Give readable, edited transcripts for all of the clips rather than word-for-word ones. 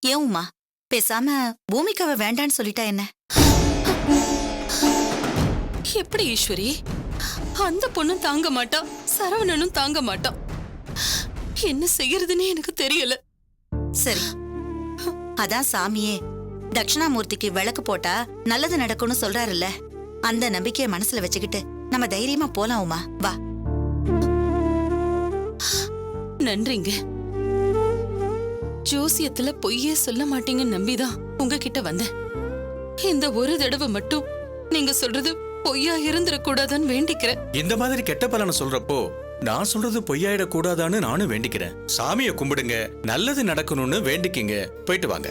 ஏன் உமா பேசாம பூமிக்காவை வேண்டான்னு சொல்லிட்டா என்ன? எப்படி ஈஸ்வரி? அந்த பொண்ணும் தாங்க மாட்டா, சரவணனும் தாங்க மாட்டான். என்ன செய்யறதுன்னு எனக்கு தெரியல. சரி, அதான் சாமியே தட்சிணாமூர்த்திக்கு விளக்கு போட்டா நல்லது நடக்கும்னு சொல்றாருல்ல. அந்த நம்பிக்கைய மனசுல வச்சுக்கிட்டு நம்ம தைரியமா போலாம் உமா, வா. நன்றிங்க. ஜோசியத்துல பொய்யே சொல்ல மாட்டீங்கன்னு நம்பிதான் உங்ககிட்ட வந்தேன். இந்த ஒரு தடவை மட்டும் நீங்க சொல்றது பொய்யா இருந்துடக்கூடாதான்னு வேண்டிக்கிறேன். இந்த மாதிரி கெட்ட பலனை சொல்றப்போ நான் சொல்றது பொய்யாயிட கூடாதான்னு நானும் வேண்டிக்கிறேன். சாமியை கும்பிடுங்க, நல்லது நடக்கணும்னு வேண்டிக்கிங்க. போயிட்டு வாங்க.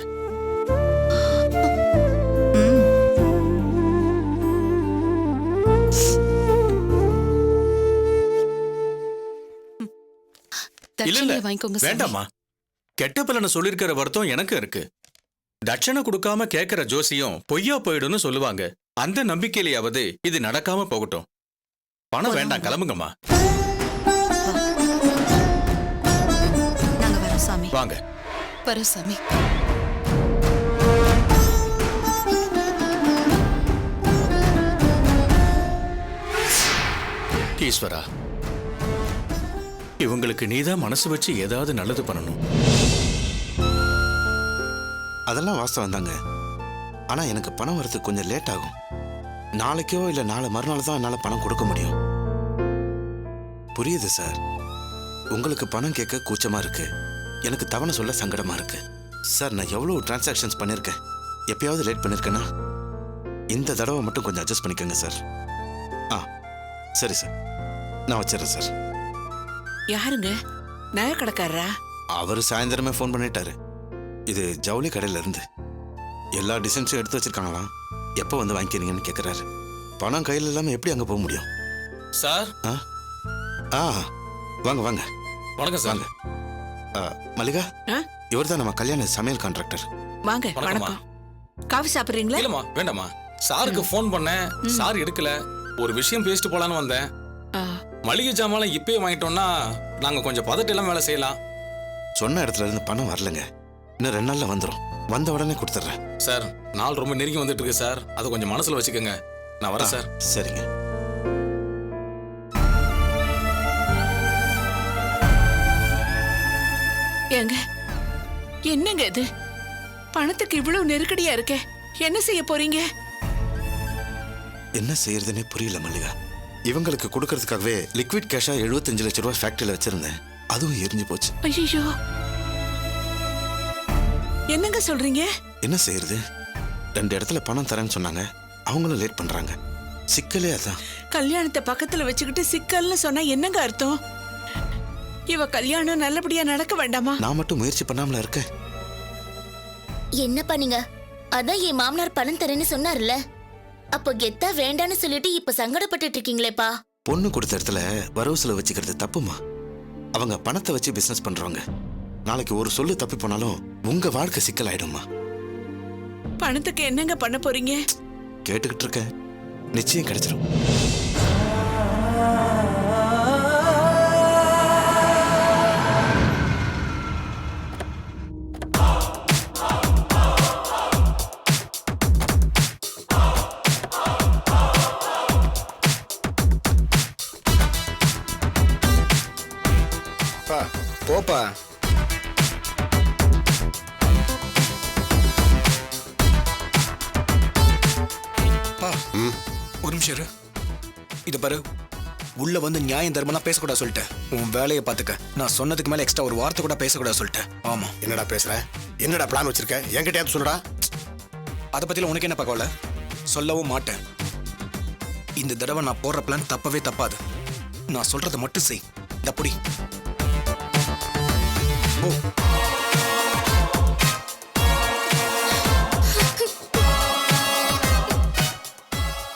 தட்சணையை வாங்கிக்கோங்க. வேண்டாமா, கெட்ட பலனை சொல்லிருக்கிற வருத்தம் எனக்கு இருக்கு. தட்சணை கொடுக்காம கேட்கிற ஜோசியம் பொய்யா போயிடும்னு சொல்லுவாங்க. அந்த நம்பிக்கையிலேயாவது இது நடக்காம போகட்டும். பணம் வேண்டாம், கிளம்புங்கம்மா. நாங்க வரோம் சாமி. வாங்க. வரோம் சாமி. ஈஸ்வரா, இவங்களுக்கு நீதான் மனசு வச்சு ஏதாவது நல்லது பண்ணணும். அதெல்லாம் வாஸ்தவம் தாங்க. ஆனா எனக்கு பணம் வரதுக்கு கொஞ்சம் லேட் ஆகும். நாளைக்கோ இல்ல நாளை மறுநாள் தான் என்னால பணம் கொடுக்க முடியும். புரியுது சார். உங்களுக்கு பணம் கேட்க கூச்சமா இருக்கு, எனக்கு தவணை சொல்ல சங்கடமா இருக்கு. சார், நான் எவ்வளவு டிரான்சாக்ஷன்ஸ் பண்ணிருக்கேன். எப்பயாவது லேட் பண்ணிருக்கேன்னா? இந்த தடவை மட்டும் கொஞ்சம் அட்ஜஸ்ட் பண்ணிக்கோங்க சார். சரி சார், நான் வச்சிடறேன் சார். யாருங்க? நகை கடைக்காரரா? அவரு சாயந்தரமே ஃபோன் பண்ணிட்டாரு. இது ஜவுளி கடையில இருந்து எல்லா டிசைன்ஸும் எடுத்து வச்சிருக்காங்களாம். எப்போ வந்து வாங்கிக்கிறீங்கன்னு கேட்குறாரு. பணம் கையில் இல்லாமல் எப்படி அங்கே போக முடியும் சார்? வாங்க வாங்க. வணக்கம் சார். மல்லிகா, இவர் தான் நம்ம கல்யாண சமையல் கான்ட்ராக்டர். வாங்க. வணக்கம். காஃபி சாப்பிட்றீங்களா? இல்லம்மா, வேண்டாமா. சாருக்கு ஃபோன் பண்ணேன், சார் எடுக்கல. ஒரு விஷயம் பேசிட்டு போலான்னு வந்தேன். மளிகை ஜாமான் இப்பயே வாங்கிட்டோம்னா நாங்க கொஞ்சம் பதட்டெல்லாம் வேலை செய்யலாம். சொன்ன இடத்துல இருந்து பணம் வரலங்க. இன்னும் 2 நாள்ல வந்துடும். வந்த உடனே கொடுத்துட்றேன் சார். நாள் ரொம்ப நெருங்கி வந்துட்டு இருக்கு சார், அதை கொஞ்சம் மனசுல வச்சுக்கோங்க. நான் வரேன் சார். சரிங்க. ஏங்க, என்னங்க இது? பணத்துக்கு இவ்வளவு நெருக்கடியா இருக்கே, என்ன செய்ய போறீங்க? என்ன செய்யறதுன்னே புரியல மல்லிகா. இவங்களுக்கு கொடுக்கறதுக்காகவே லிக்விட் கேஷா 75 லட்சம் ரூபாய் ஃபேக்டரியில வச்சிருந்தேன். அதுவும் எரிஞ்சு போச்சு. ஐயோ, என்னங்க சொல்றீங்க? என்ன செய்யறது? 2 இடத்துல பணம் தரேன்னு சொன்னாங்க, அவங்களும் லேட் பண்றாங்க. சிக்கலே அதான். கல்யாணத்தை பக்கத்துல வச்சுக்கிட்டு சிக்கல்னு சொன்னா என்னங்க அர்த்தம்? இவ கல்யாணம் நல்லபடியா நடக்க வேண்டாமா? நான் மட்டும் முயற்சி பண்ணாமல இருக்க. என்னப்பா நீங்க? அதான் என் மாமனார் பணம் தரேன்னு சொன்னார்ல, அப்போ கெத்தா வேண்டான்னு சொல்லிட்டு இப்ப சங்கடப்பட்டு இருக்கீங்களேப்பா. பொண்ணு கொடுத்த இடத்துல வரவு செலவு வச்சுக்கிறது தப்புமா? அவங்க பணத்தை வச்சு பிசினஸ் பண்றவங்க. நாளைக்கு ஒரு சொல்லு தப்பி போனாலும் உங்க வாழ்க்கை சிக்கல் ஆயிடுமா? பணத்துக்கு என்னங்க பண்ண போறீங்க? கேட்டுக்கிட்டு இருக்க, நிச்சயம் கிடைச்சிடும். போப்பா. ஒரு நிமிஷம் இரு. இத பாரு, உள்ள வந்து நியாயம் தர்மம்லாம் பேசக்கூடாது சொல்லிட்டேன். உன் வேலையை பார்த்துக்க. நான் சொன்னதுக்கு மேல எக்ஸ்ட்ரா ஒரு வார்த்தை கூட பேசக்கூடாது சொல்லிட்டேன். ஆமா. என்னடா பேசுற? என்னடா பிளான் வச்சிருக்க? என்கிட்ட சொல்லுடா. அதை பத்தில உனக்கு என்ன பக்கவல? சொல்லவும் மாட்டேன். இந்த தடவை நான் போடுற பிளான் தப்பவே தப்பாது. நான் சொல்றதை மட்டும் செய். அப்படி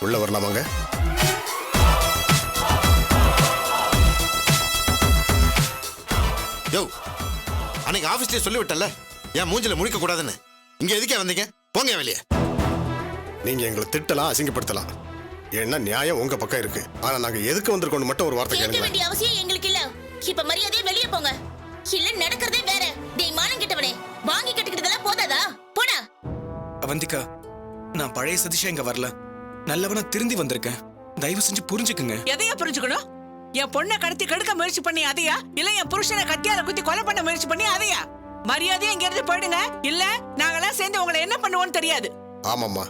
உள்ள வரலாமாங்க? யோ, அன்னைக்கு ஆபீஸ்லயே சொல்லிவிட்டல, ஏன் மூஞ்சில முழிக்க கூடாதுன்னு. இங்க எதுக்கே வந்தீங்க? போங்க வெளியே. நீங்க எங்களை திட்டலாம், அசிங்கப்படுத்தலாம். ஏன்னா நியாயம் உங்க பக்கம் இருக்கு. ஆனா நாங்க எதுக்கு வந்திருக்கோம்னு மட்டும் ஒரு வார்த்தை கேட்க கேளுங்க. வேண்டிய அவசியம் எங்களுக்கு இல்ல. இப்ப மரியாதையா வெளியே போங்க. இல்ல நடக்கிறதே வேற. டேய் மானம் கெட்டவனே, வாங்கி கட்டிக்கிட்டதெல்லாம் போதாதா? அவந்திகா, நான் பழைய சதீஷா இங்க வரல. நல்லவனா திருந்தி வந்திருக்கேன். தயவு செஞ்சு புரிஞ்சுக்குங்க. எதையா புரிஞ்சுக்கணும்? என் பொண்ணை கடத்தி கெடுக்க முயற்சி பண்ணி அதையா, இல்ல என் புருஷனை கத்தியால குத்தி கொலை பண்ண முயற்சி பண்ணி அதையா? மரியாதையா இங்க இருந்து போயிடுங்க, இல்ல நாங்கெல்லாம் சேர்ந்து உங்களை என்ன பண்ணுவோம்னு தெரியாது. ஆமாம்மா,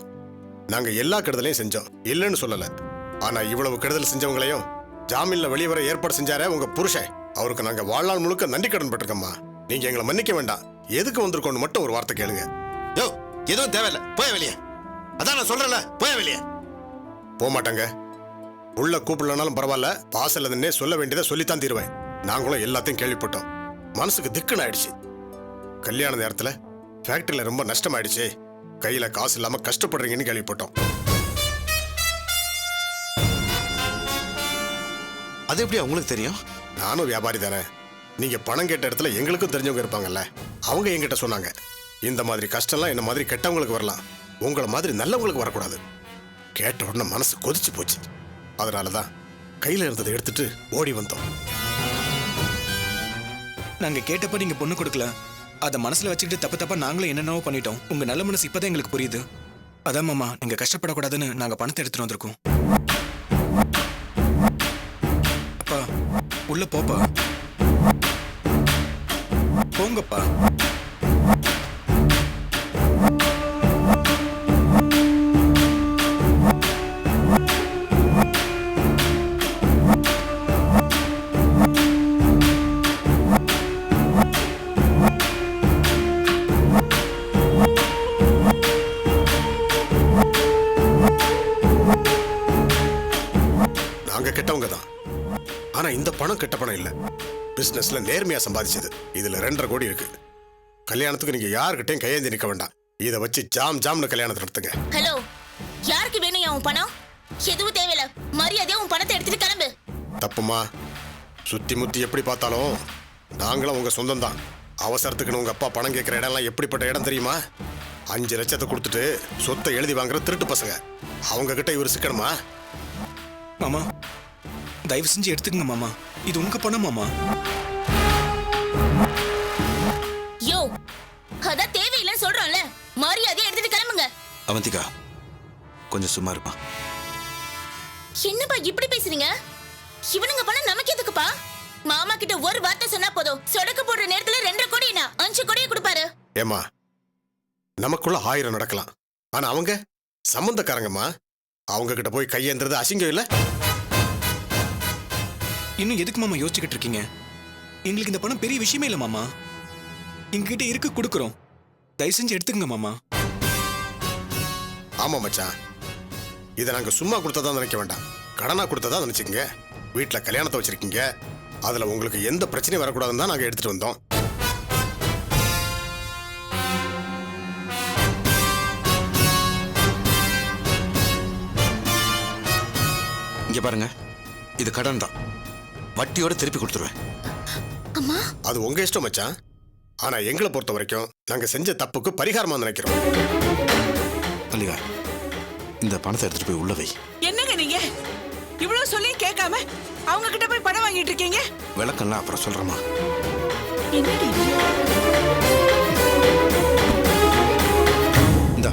நாங்க எல்லா கெடுதலையும் செஞ்சோம், இல்லைன்னு சொல்லல. ஆனா இவ்வளவு கெடுதல் செஞ்சவங்களையும் ஜாமீன்ல வெளியே வர ஏற்பாடு செஞ்சாரே உங்க புருஷன், அவருக்கு நாங்க வாழ்நாள் முழுக்க நன்றி கடன் பட்டிருக்கோம்மா. நீங்க எங்களை மன்னிக்க வேண்டாம். எதுக்கு வந்திருக்கோன்னு மட்டும் ஒரு வார்த்தை கேளுங்க. யோ, எதுவும் தேவையில்ல, போய வெளியே. அதான் நான் சொல்றேன்ல, போய வெளியே. போக மாட்டாங்க. உள்ள கூப்பிடலனாலும் பரவாயில்ல, வாசல்ல நின்னே சொல்ல வேண்டியதை சொல்லித்தான் தீருவேன். நாங்களும் எல்லாத்தையும் கேள்விப்பட்டோம். மனசுக்கு திக்குன்னு ஆயிடுச்சு. கல்யாண நேரத்துல ஃபேக்டரியில ரொம்ப நஷ்டமாயிடுச்சு, கையில காசு இல்லாம கஷ்டப்படுறீங்கன்னு கேள்விப்பட்டோம். அது எப்படி உங்களுக்கு தெரியும்? நானும் வியாபாரி தானே. நீங்க பணம் கேட்ட இடத்துல எங்களுக்கும் தெரிஞ்சவங்க இருப்பாங்கல்ல, அவங்க என்கிட்ட சொன்னாங்க. இந்த மாதிரி கஷ்டம்லாம் என்ன மாதிரி கெட்டவங்களுக்கு வரலாம், உங்களை மாதிரி நல்லவங்களுக்கு வரக்கூடாது. கேட்ட உடனே மனசு கொதிச்சு போச்சு. அதனாலதான் கையில இருந்ததை எடுத்துட்டு ஓடி வந்தோம். நாங்க கேட்டப்ப நீங்க பொண்ணு கொடுக்கல. அதை மனசுல வச்சுக்கிட்டு தப்பு தப்பா நாங்களும் என்னென்னவோ பண்ணிட்டோம். உங்க நல்ல மனசு இப்பதான் எங்களுக்கு புரியுது. அதான் மாமா, நீங்க கஷ்டப்படக்கூடாதுன்னு நாங்க பணத்தை எடுத்துட்டு வந்திருக்கோம். அப்பா, உள்ள போப்பா. போங்கப்பா. நாங்க கெட்டவங்க தான், ஆனா இந்த பணம் கெட்ட பணம் இல்ல. பிசினஸ்ல நேர்மையா சம்பாதிச்சது. இதுல 2.5 கோடி இருக்கு. கல்யாணத்துக்கு நீங்க யாருக்கிட்டையும் கையேந்தி நிக்க வேண்டாம். இதை வச்சு ஜாம்னு கல்யாணத்தை நடத்துங்க. ஹலோ, யாருக்கு வேணும் உன் பணம்? எதுவும் தேவையில்ல, மரியாதையா உன் பணத்தை எடுத்துட்டு கிளம்பு. தப்புமா. சுத்தி முத்தி எப்படி பார்த்தாலும் நாங்களும் உங்க சொந்தம் தான். அவசரத்துக்குன்னு உங்க அப்பா பணம் கேட்கிற இடம்லாம் எப்படிப்பட்ட இடம் தெரியுமா? 5 லட்சத்தை கொடுத்துட்டு சொத்தை எழுதி வாங்குற திருட்டு பசங்க. அவங்க கிட்ட இவர் சிக்கணுமா? மாமா, தயவு செஞ்சு எடுத்துக்கங்க மாமா. இது உங்க பணம் மாமா. யோ, அதான் தேவையில்லைன்னு சொல்றோம்ல, மரியாதையா எடுத்துட்டு கிளம்புங்க. அவந்திகா, கொஞ்சம் சும்மா இருப்பா. என்னப்பா இப்படி பேசுறீங்க? இவனுங்க பணம் நமக்கு எதுக்குப்பா? மாமா கிட்ட ஒரு வார்த்தை சொன்னா போதும், சொடக்கு போடுற நேரத்துல 2.5 கோடினா 5 கோடியை கொடுப்பாரு. ஏமா, நமக்குள்ள 1000 நடக்கலாம், ஆனா அவங்க சம்பந்தக்காரங்கம்மா. அவங்க கிட்ட போய் கையேந்துறது அசிங்கம் இல்ல? இன்னும் எதுக்கு மாமா யோசிச்சுக்கிட்டு இருக்கீங்க? எங்களுக்கு இந்த பணம் பெரிய விஷயமே இல்ல மாமா. எங்ககிட்ட இருக்கு, கொடுக்குறோம். தயவு செஞ்சு எடுத்துக்கங்க மாமா. ஆமா மச்சான், இதை நாங்க சும்மா கொடுத்ததா நினைக்க வேண்டாம், கடனா கொடுத்ததா நினைச்சுக்கங்க. வீட்டுல கல்யாணத்தை வச்சிருக்கீங்க, அதுல உங்களுக்கு எந்த பிரச்சனையும் வரக்கூடாதுன்னு தான் நாங்க எடுத்துட்டு வந்தோம். இங்க பாருங்க, இது கடன் தான், வட்டியோட திருப்பி கொடுத்துருவேன். அம்மா, அது உங்க இஷ்டம் மச்சான். ஆனா எங்களை பொறுத்த வரைக்கும் நாங்க செஞ்ச தப்புக்கு பரிகாரமா நினைக்கிறோம். மல்லிகா, இந்த பணத்தை எடுத்துட்டு போய் உள்ள வை. என்னங்க நீங்க இவ்வளவு சொல்லி கேட்காம அவங்க கிட்ட போய் பணம் வாங்கிட்டு இருக்கீங்க? விளக்கம்லாம் அப்புறம் சொல்றேம்மா. என்னடி இந்தா,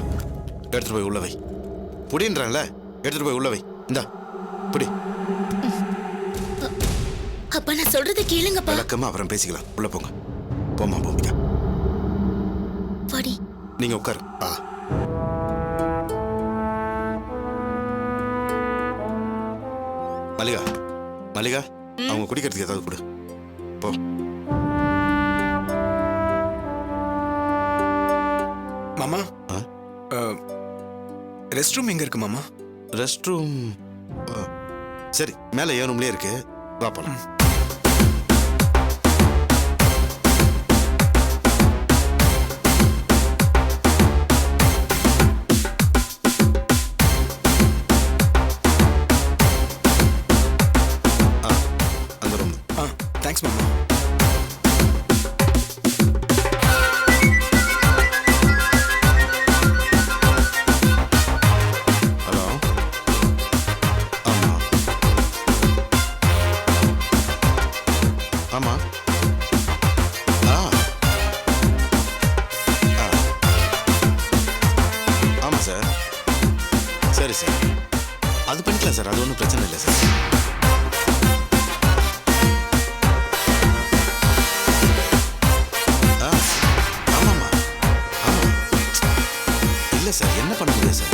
எடுத்துட்டு போய் உள்ள வை. புடின்றேன்ல, எடுத்துட்டு போய் உள்ள வை. இந்தா புடி. அப்பா நான் சொல்றதை கேளுங்கப்பா. விளக்கமா அப்புறம் பேசிக்கலாம். உள்ள போங்க. போமா பூமிகா. வாடி. நீங்க உட்காரு. மல்லிகா, மல்லிகா, அவங்க குடிக்கிறதுக்கு ஏதாவது கொடு. போ. மாமா, ரெஸ்ட் ரூம் எங்க இருக்கு மாமா? ரெஸ்ட் ரூம் சரி, மேலே ஏன் ரூம்லயே இருக்கு. வா போலாம். அந்த ரூம். தேங்க்ஸ் மாமா. சார், அது ஒன்றும் பிரச்சனை இல்லை சார். ஆமாம்மா, ஆமாம். இல்லை சார், என்ன பண்ண முடியாது சார்.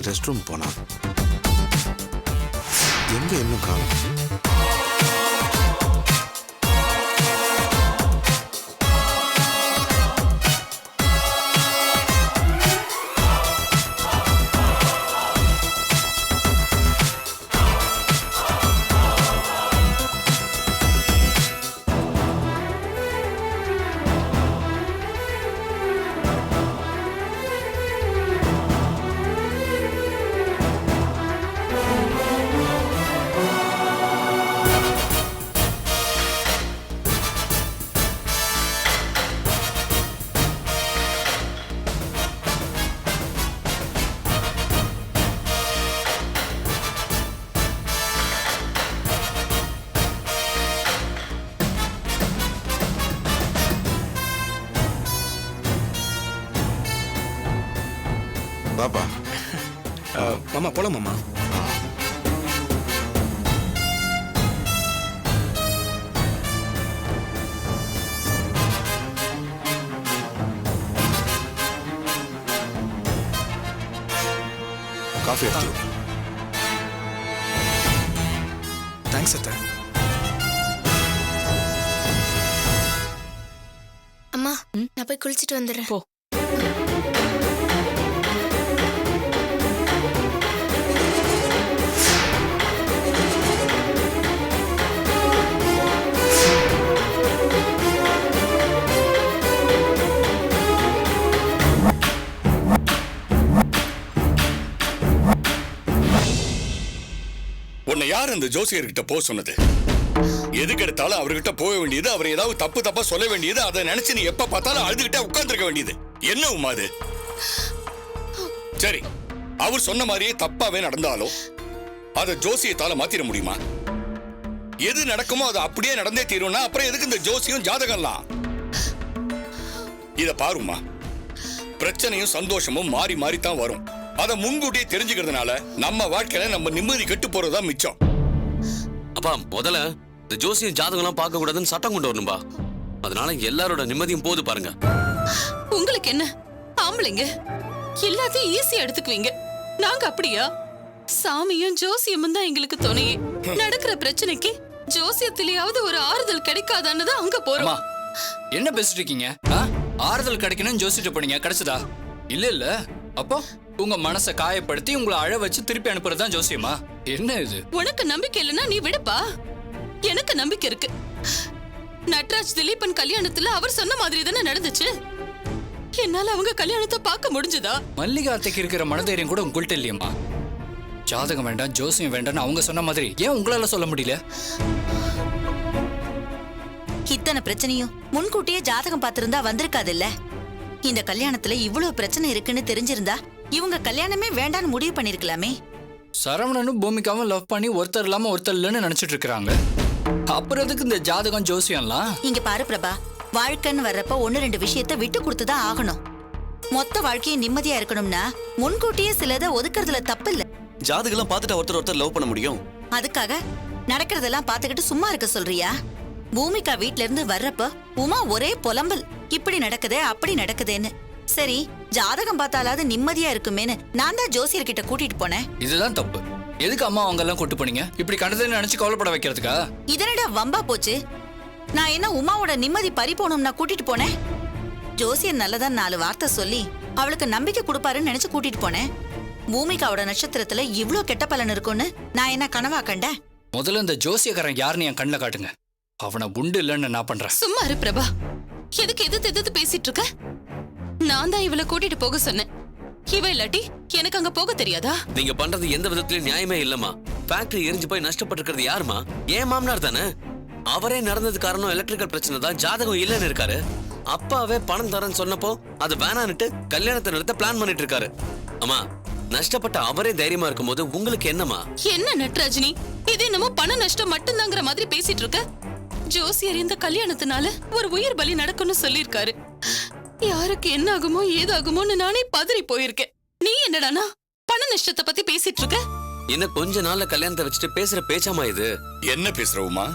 ரெஸ்ட் ரூம் போனா எங்க இன்னும் காணும். பாப்பா, மாமா போலாம் மாமா. காஃபி எடுத்து. தேங்க்ஸ் அத்தை. அம்மா, நான் போய் குளிச்சிட்டு வந்துடுறேன். போ. உன்னை யார் அந்த ஜோசியர்கிட்ட போக சொன்னது? எதுக்கு எடுத்தாலும் அவர்கிட்ட போக வேண்டியது, அவர் ஏதாவது தப்பா சொல்ல வேண்டியது, அதை நினைச்சு நீ எப்ப பார்த்தாலும் அழுதுகிட்டே உட்கார்ந்துருக்க வேண்டியது. என்ன உமா அது? சரி, அவர் சொன்ன மாதிரியே தப்பாவே நடந்தாலும் அதை ஜோசியத்தால மாத்திர முடியுமா? எது நடக்குமோ அது அப்படியே நடந்தே தீரும்னா அப்புறம் எதுக்கு இந்த ஜோசியம் ஜாதகம்லாம்? இத பாருமா, பிரச்சனையும் சந்தோஷமும் மாறி மாறி தான் வரும். அதை முன்கூட்டியே தெரிஞ்சுக்கிறதுனால நம்ம வாழ்க்கையில நம்ம நிம்மதி கெட்டு போறதுதான் மிச்சம். அப்பா, முதல்ல இந்த ஜோசியம் ஜாதகம்லாம் பார்க்க கூடாதுன்னு சட்டம் கொண்டு வரணும்பா. அதனால எல்லாரோட நிம்மதியும் போது பாருங்க. உங்களுக்கு என்ன ஆம்பளைங்க எல்லாத்தையும் ஈஸியா எடுத்துக்குவீங்க. நாங்க அப்படியா? சாமியும் ஜோசியமும் தான் எங்களுக்கு துணையே. நடக்கிற பிரச்சனைக்கு ஜோசியத்திலேயாவது ஒரு ஆறுதல் கிடைக்காதான்னு தான் அங்க போறோம். என்ன பேசிட்டு இருக்கீங்க? ஆறுதல் கிடைக்கணும் ஜோசிட்டு போனீங்க, கிடைச்சதா? இல்ல இல்ல. அப்போ உங்க மனசை காயப்படுத்தி உங்களை அழ வச்சு திருப்பி அனுப்புறதுதான் ஜோசியமா? என்ன இது? உனக்கு நம்பிக்கை இல்லைன்னா நீ விடுப்பா. எனக்கு நம்பிக்கை இருக்கு. நட்ராஜ் திலீபன் கல்யாணத்துல அவர் சொன்ன மாதிரி தானே நடந்துச்சு. என்னால அவங்க கல்யாணத்தை பார்க்க முடிஞ்சதா? மல்லிகா அத்தைக்கு இருக்கிற மனதைரியம் கூட உங்கள்கிட்ட இல்லையம்மா. ஜாதகம் வேண்டாம் ஜோசியம் வேண்டாம்னு அவங்க சொன்ன மாதிரி ஏன் உங்களால சொல்ல முடியல? இத்தனை பிரச்சனையும் முன்கூட்டியே ஜாதகம் பார்த்திருந்தா வந்திருக்காது இல்ல. இந்த கல்யாணத்துல இவ்வளவு பிரச்சனை இருக்குன்னு தெரிஞ்சிருந்தா இவங்க கல்யாணமே வேண்டான்னு முடிவு பண்ணிருக்கலாமே. சரவணனும் பூமிகாவும் லவ் பண்ணி ஒருத்தர் இல்லாம ஒருத்தர் இல்லைன்னு நினைச்சிட்டு இருக்காங்க. அப்புறம் எதுக்கு இந்த ஜாதகம் ஜோசியம்லாம்? இங்க பாரு பிரபா, வாழ்க்கைன்னு வர்றப்ப 1-2 விஷயத்த விட்டு கொடுத்துதான் ஆகணும். மொத்த வாழ்க்கையை நிம்மதியா இருக்கணும்னா முன்கூட்டியே சிலதை ஒதுக்குறதுல தப்பு இல்ல. ஜாதகம் பார்த்துட்டு ஒருத்தர் லவ் பண்ண முடியும். அதுக்காக நடக்கிறதெல்லாம் பார்த்துக்கிட்டு சும்மா இருக்க சொல்றியா? பூமிகா வீட்ல இருந்து வர்றப்ப உமா ஒரே புலம்பல், இப்படி நடக்குதே அப்படி நடக்குதேன்னு. சரி, ஜாதகம் பார்த்தாலாவது நிம்மதியா இருக்குமேன்னு நான் தான் ஜோசியர்கிட்ட கூட்டிட்டு போனேன். இதுதான் தப்பு. எதுக்கு அம்மா அவங்க எல்லாம் கூட்டு போனீங்க? இப்படி கண்டதுன்னு நினைச்சு கவலைப்பட வைக்கிறதுக்கா? இதனடா வம்பா போச்சு. நான் என்ன உமாவோட நிம்மதி பறி போகணும்னா கூட்டிட்டு போனேன்? ஜோசியர் நல்லதா 4 வார்த்தை சொல்லி அவளுக்கு நம்பிக்கை கொடுப்பாருன்னு நினைச்சு கூட்டிட்டு போனேன். பூமிகாவோட நட்சத்திரத்துல இவ்ளோ கெட்ட பலன் இருக்கும்னு நான் என்ன கனவா கண்டேன்? முதல்ல இந்த ஜோசியக்காரன் யாருன்னு என் கண்ணில் காட்டுங்க. அவனை உண்டு இல்லைன்னு நான் பண்றேன். சும்மா இரு பிரபா. எதுக்கு எதிர்த்து பேசிட்டு இருக்க? நான் தான் இவளை கூட்டிட்டு போக சொன்னேன். இவ இல்லாட்டி எனக்கு அங்க போக தெரியாதா? நீங்க பண்றது எந்த விதத்திலயும் நியாயமே இல்லம்மா. ஃபேக்டரி எரிஞ்சு போய் நஷ்டப்பட்டிருக்கிறது யாருமா? ஏன் மாமனார் தானே. அவரே நடந்தது காரணம் எலக்ட்ரிக்கல் பிரச்சனை தான், ஜாதகம் இல்லைன்னு இருக்காரு. அப்பாவே பணம் தரேன்னு சொன்னப்போ அது வேணான்னுட்டு கல்யாணத்தை நடத்த பிளான் பண்ணிட்டு இருக்காரு. அம்மா, நஷ்டப்பட்ட அவரே தைரியமா இருக்கும் போது உங்களுக்கு என்னமா? என்ன நட்ராஜினி, இது என்னமோ பண நஷ்டம் மட்டும்தாங்கிற மாதிரி பேசிட்டு இருக்க? ஜோசியர் இந்த கல்யாணத்தினால ஒரு உயிர் பலி நடக்கும்னு சொல்லியிருக்காரு. யாருக்கு என்ன ஆகுமோ ஏதாகுமோன்னு நானே பதறி போயிருக்கேன். நீ என்னடானா பண நஷ்டத்தை பத்தி பேசிட்டு இருக்க? என்ன கொஞ்ச நாள்ல கல்யாணத்தை வச்சுட்டு பேசுற பேச்சாமா இது? என்ன பேசுற உமா?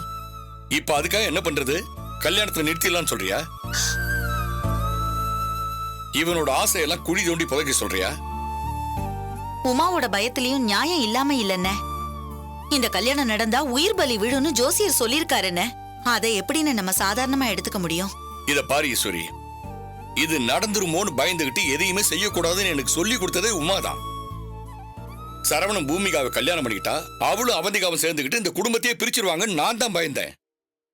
இப்ப அதுக்காக என்ன பண்றது? கல்யாணத்தை நிறுத்திடலாம்னு சொல்றியா? இவனோட ஆசையெல்லாம் குழி தோண்டி புதைக்க சொல்றியா? உமாவோட பயத்திலயும் நியாயம் இல்லாம இல்லன்னு. இந்த கல்யாணம் நடந்தா உயிர் பலி விழுன்னு ஜோசியர் சொல்லிருக்காருன்னு. அதை எப்படின்னு நம்ம சாதாரணமா எடுத்துக்க முடியும்? இத பாரு ஈஸ்வரி, இது நடந்துருமோன்னு பயந்துகிட்டு எதையுமே செய்யக்கூடாதுன்னு எனக்கு சொல்லி கொடுத்ததே உமாதான். சரவணன் பூமிகாவை கல்யாணம் பண்ணிக்கிட்டா அவளும் அவந்திகாவும் சேர்ந்துகிட்டு இந்த குடும்பத்தையே பிரிச்சிருவாங்கன்னு நான் தான் பயந்தேன்.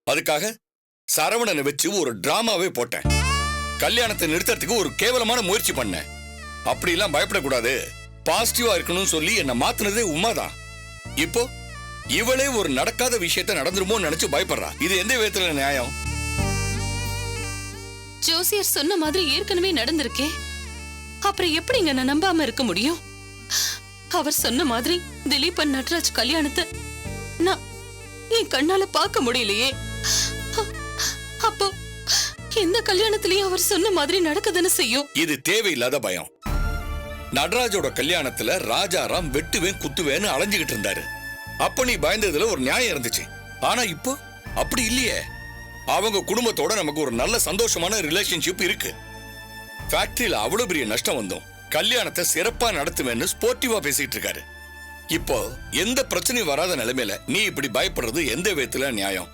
அதுக்காக சரவணனை வச்சு ஒரு டிராமாவே போட்டேன். கல்யாணத்தை நிறுத்தறதுக்கு ஒரு கேவலமான முயற்சி பண்ணேன். அப்படிலாம் பயப்படக்கூடாது, பாசிட்டிவா இருக்கணும்னு சொல்லி என்ன மாத்தினதே உமாதான். இப்போ இவளே ஒரு நடக்காத விஷயத்த நடந்துருமோன்னு நினைச்சு பயப்படுறா. இது எந்த விதத்துல நியாயம்? ஜோசியர் சொன்ன மாதிரி ஏற்கனவே நடந்திருக்கே. அப்புறம் எப்படிங்க நான் நம்பாம இருக்க முடியும்? அவர் சொன்ன மாதிரி திலீபன் நட்ராஜ் கல்யாணத்தை நான் என் கண்ணால பார்க்க முடியலையே. அப்போ இந்த கல்யாணத்திலேயே அவர் சொன்ன மாதிரி நடக்குதுன்னு செய்யும். இது தேவையில்லாத பயம். நடராஜோட கல்யாணத்துல ராஜாராம் வெட்டுவேன் குத்துவேன்னு அலைஞ்சுகிட்டு இருந்தாரு. அப்ப நீ பயந்ததுல ஒரு நியாயம் இருந்துச்சு. ஆனா இப்போ அப்படி இல்லையே. அவங்க குடும்பத்தோட நமக்கு ஒரு நல்ல சந்தோஷமான ரிலேஷன்ஷிப் இருக்கு. ஃபேக்டரியில அவ்வளவு பெரிய நஷ்டம் வந்தோம், கல்யாணத்தை சிறப்பா நடத்துவேன்னு ஸ்போர்ட்டிவா பேசிட்டு இருக்காரு. இப்போ எந்த பிரச்சனையும் வராத நிலைமையில நீ இப்படி பயப்படுறது எந்த விதத்துல நியாயம்?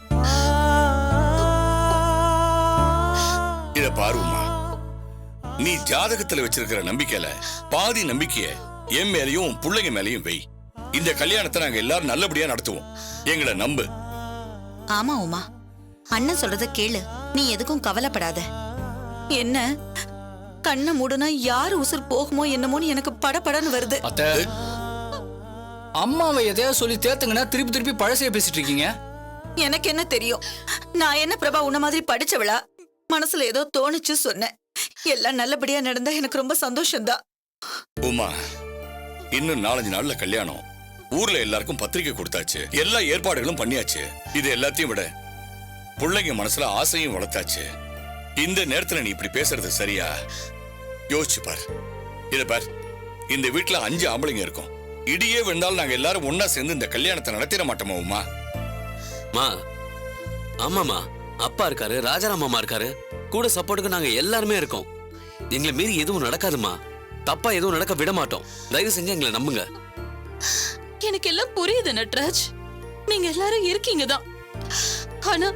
இத பாருமா, நீ ஜாதகத்துல வச்சிருக்கிற நம்பிக்கையில பாதி நம்பிக்கைய என் மேலையும் பிள்ளைங்க மேலையும் வை. இந்த கல்யாணத்தை நாங்க எல்லாரும் நல்லபடியா நடத்துவோம். எங்களை நம்பு. ஆமா உமா, அண்ணன் சொல்றத கேளு. நீ எதுக்கும் கவலைப்படாத. என்ன கண்ணை மூடுனா யாரு உசுர் போகுமோ என்னமோன்னு எனக்கு படபடன்னு வருது. அத்தை, அம்மாவை எதையாவது சொல்லி தேத்துங்கன்னா திருப்பி திருப்பி பழசைய பேசிட்டு இருக்கீங்க. எனக்கு என்ன தெரியும்? நான் என்ன பிரபா உன்ன மாதிரி படிச்சவளா? மனசுல ஏதோ தோணுச்சு சொன்னேன். எல்லாம் நல்லபடியா நடந்தா எனக்கு ரொம்ப சந்தோஷம்தான். உமா, இன்னும் 4-5 நாள்ல கல்யாணம். ஊர்ல எல்லாருக்கும் பத்திரிக்கை கொடுத்தாச்சு, எல்லா ஏற்பாடுகளும் பண்ணியாச்சு. இது எல்லாத்தையும் விட பிள்ளைங்க மனசுல ஆசையும் வளர்த்தாச்சு. இந்த நேரத்துல நீ இப்படி பேசுறது சரியா? யோசிச்சு பார். இத பார், இந்த வீட்டுல 5 ஆம்பளைங்க இருக்கும். இடியே விழுந்தாலும் நாங்க எல்லாரும் ஒன்னா சேர்ந்து இந்த கல்யாணத்தை நடத்திட மாட்டோமா உமா? மா, ஆமாமா, அப்பா இருக்காரு, ராஜாராம் மாமா இருக்காரு, கூட சப்போர்ட்டுக்கு நாங்க எல்லாருமே இருக்கோம். எங்களை மீறி எதுவும் நடக்காதுமா. தப்பா எதுவும் நடக்க விட மாட்டோம். தயவு செஞ்சு எங்களை நம்புங்க. எனக்கு எல்லாம் புரியுது நட்ராஜ், நீங்க எல்லாரும் இருக்கீங்க தான். ஆனா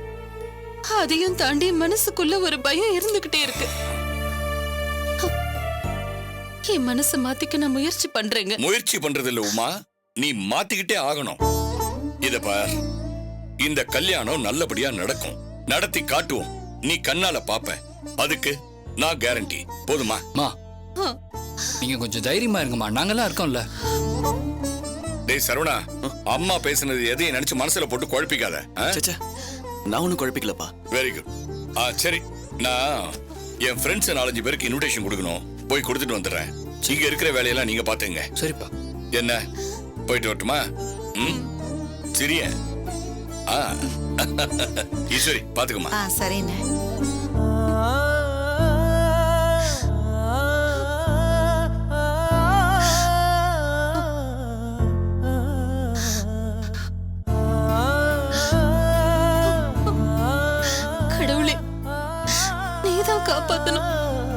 அதையும் தாண்டி மனசுக்குள்ள ஒரு பயம் இருந்துகிட்டே இருக்கு. என் மனசை மாத்திக்க நான் முயற்சி பண்றேங்க. முயற்சி பண்றது இல்ல உமா, நீ மாத்திக்கிட்டே ஆகணும். இத பார், இந்த கல்யாணம் நல்லபடியா நடக்கும், நடத்தி காட்டுவோம். நீ கண்ணால பாப்ப, அதுக்கு நான் கேரண்டி. போதுமா? மா, நீங்க கொஞ்சம் தைரியமா இருங்கம்மா, நாங்கெல்லாம் இருக்கோம்ல. டேய் சரவணா, அம்மா பேசுனது எதையும் நினைச்சு மனசுல போட்டு குழப்பிக்காத. நான் ஒன்னும் குழப்பிக்கலப்பா. Very good. சரி, நான் என் ஃப்ரெண்ட்ஸ் 4-5 பேருக்கு இன்விடேஷன் கொடுக்கணும், போய் கொடுத்துட்டு வந்துடுறேன். இங்க இருக்கிற வேலையெல்லாம் நீங்க பாத்துங்க. சரிப்பா. என்ன, போயிட்டு வரட்டுமா? சரியா? ஈஸ்வரி பாத்துக்கமா. சரிண்ணே. காப்பாத்தணும்.